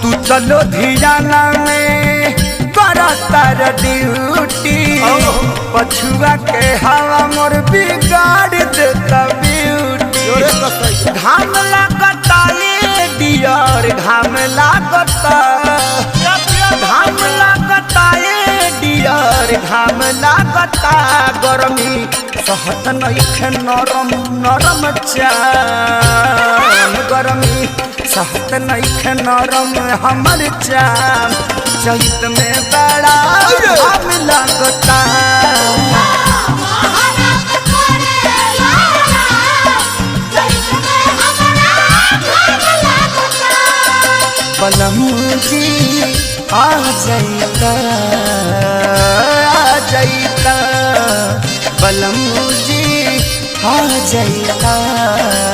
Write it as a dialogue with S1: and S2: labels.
S1: तू चलो धियाना में करतर ड्यूटी पछुआ के हवा मोर बिगाड़ देता ब्यूटी घाम लागता ये डियर घाम लागता ये डियर घाम लागता गरमी सहत नइखे नरम नरम चाम गरमी सहत नइखे नरम हमर चाम चैत में बड़ा घाम लागता बलमू जी आ जाइता बलमू जी आ जाइता।